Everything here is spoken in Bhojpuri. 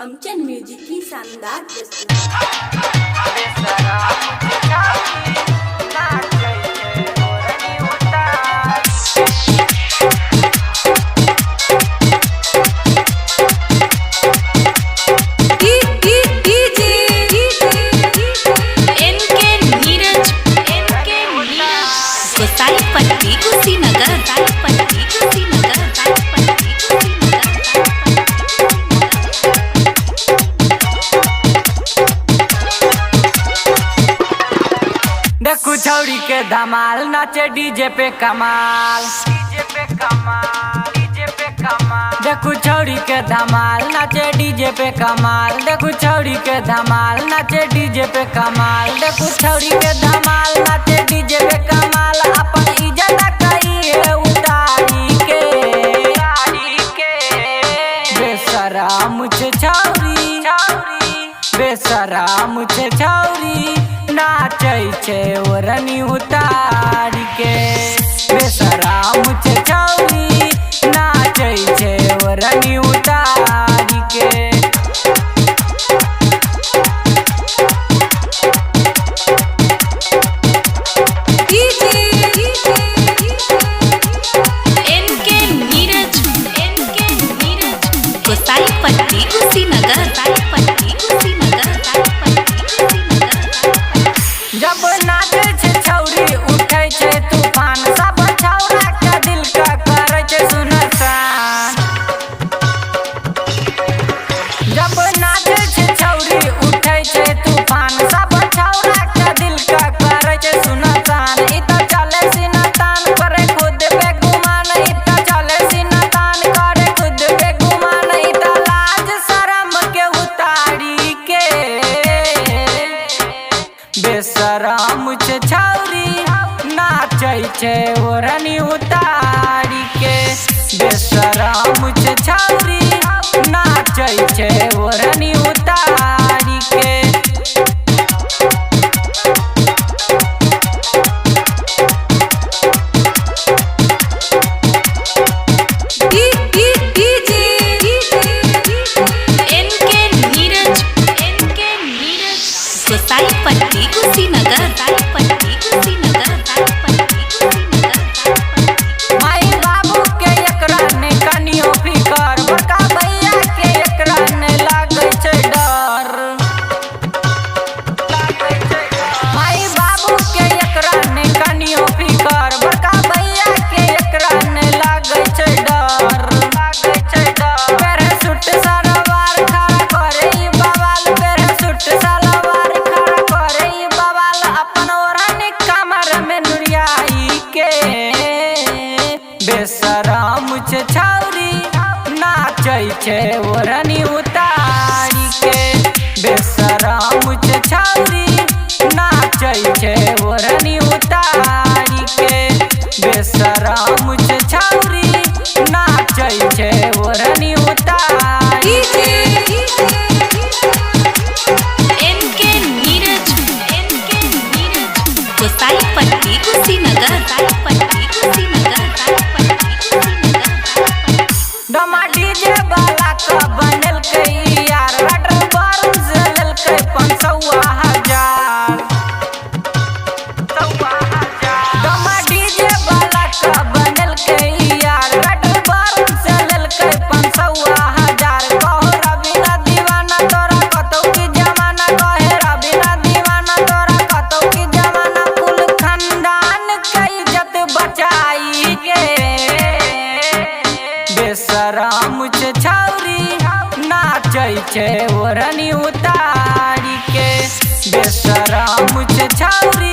अमचन म्यूजिक की शानदार प्रस्तुति। देखू छौरी के धमाल नाचे डीजे पे कमाल, देखू छौरी के धमाल नाचे डीजे पे कमाल, देखू छौरी के धमाल नाचे डीजे पे कमाल, देखू छौरी के धमाल नाचे डीजे पे कमाल। अपन इज्जत कई है उतारी के बेशरम छे छौरी, बेशरम छे छौरी नाचै छे ओढ़नी उतारी के। बेशरम छे छौरी नाचै छे ओढ़नी उतारी के। जब नाचे छे छौरी उठे छे तूफान, सब छौरा के दिल का करे छे सुनसान। जब नाचे छे छौरी उठे छे तूफान, सब छौरा के दिल का करे छे सुनसान। इ तो चले सिनतान करे खुद पे गुमान, इ तो चले सिनतान करे खुद पे गुमान। इ तो लाज शरम के उतारी के बेशरम छे छौरी नाचै छे ओढ़नी उतारी के। बेशरम छे छौरी नाचै छे ओढ़नी उतारी के। माई बाबू के एकरा ने कनियो फिकर, बड़का भैया के एकरा ने लागै छै डर। माई बाबू के एकरा ने कनियो फिकर, बड़का भैया के एकरा ने लागै छै डर। पेरे सूट सलवार खड़ा करे ई बवाल, पेरे सूट सलवार खड़ा करे ई बवाल। अपन ओढ़नी कमर में नुरियाई के बेशरम छे छौरी नाचै छे ओढ़नी उतारी के। बेशरम छे छौरी नाचै छे ओढ़नी उतारी के। बेशरम छे छौरी नाचै छे ओढ़नी उतारी के। डमा डीजे वाला का बनल कई यार, रटर बारूद से ललकै 500,000। डमा डीजे वाला का बनल कई यार, रटर बारूद से ललकै 500,000। कहो रबिना दीवाना तोरा कतौ की जमाना, कहे रबिना दीवाना तोरा कतौ की जमाना। कुल खानदान के इज्जत बचाई के बेशरम छे छौरी नाचै छे ओढ़नी उतारी के। बेशरम छे छौरी